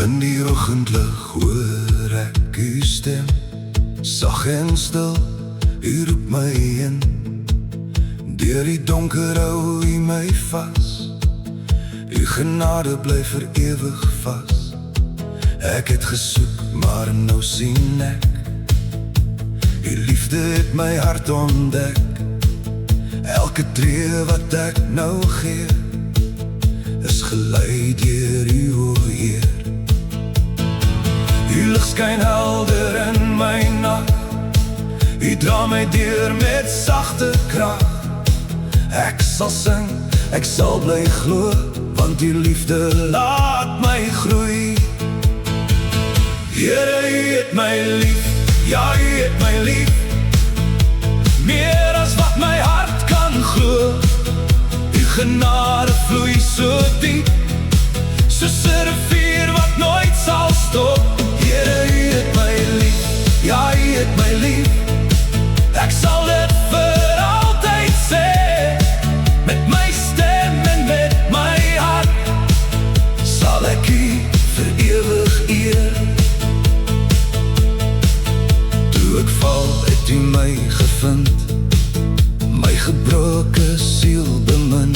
In die oggendlig hoor ek u stem, sag en stil, u roep my in. Deur die donker hou u my vas, u genade bly vir ewig vas. Ek het gesoek, maar nou sien ek, u liefde het my hart ontdek. Elke tree wat ek nou gee, is gelei deur u, o Heer. U lig skyn helder in my nag, u dra my deur met sagte krag. Ek sal sing, ek sal bly glo, want u liefde laat my groei. Here, u het my lief, ja, u het my lief, meer as wat my hart kan glo. U genade vloei so diep, soos 'n rivier wat nooit sal stop. Here, u het my lief, ja, u het my lief, ek sal dit vir altyd sê, met my stem en met my hart, sal ek u vir ewig eer. Toe ek val, het u my gevind, my gebroke siel bemin.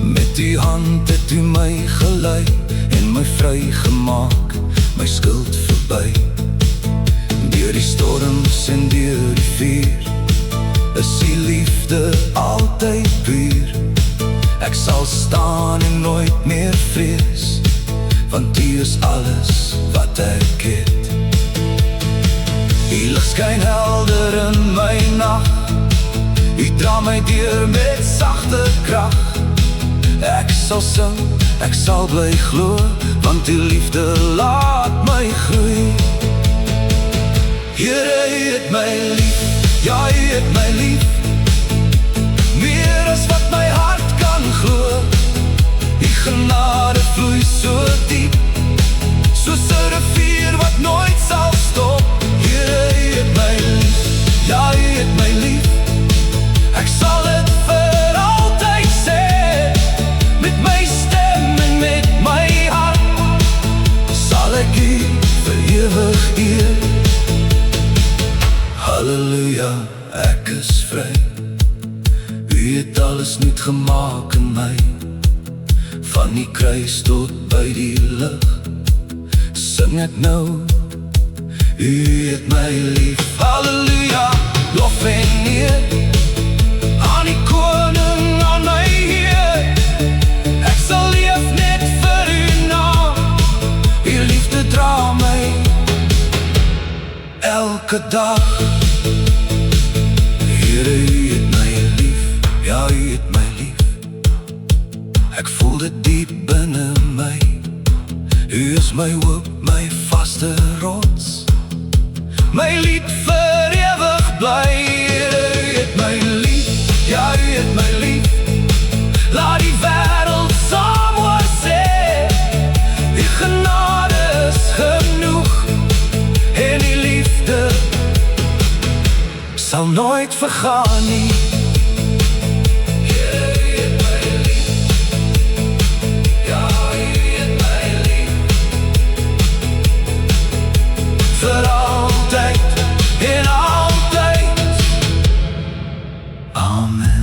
Met u hand het u my gelei, en my vry gemaak, my skuld verby. Deur die storms en deur die vuur, is die liefde altyd puur. Ek sal staan en nooit meer vrees, want u is alles wat ek het. U lig skyn helder in my nag, u dra my deur met sagte krag. Ek sal sing, ek sal bly glo, want u liefde laat my groei. Here, u het my lief, ja, u het my lief, meer as wat my hart kan glo. U genade vloei so diep, soos 'n rivier wat nooit sal stop. Here, u het my lief, ja, u het my lief, ek sal dit vir altyd sê, met my stem en met my hart, sal ek u vir ewig eer. Halleluja, ek is vry, u het alles nuut gemaak in my, van die kruis tot by die lig, sing ek nou, u het my lief. Halleluja, lof en eer, aan die koning, aan my Heer, ek sal leef net vir u naam, u liefde dra my elke dag. Here, u het my lief, ja, u het my lief, ek voel dit diep binne my, u is my hoop, my vaste rots, my lied vir ewig bly. Here, u het my lief, ja, u het my lief, laat die wêreld saam hoor sê, u genade is genoeg, en die liefde sal nooit vergaan nie. Here, u het my lief, ja, u het my lief, vir altyd en altyd. Amen.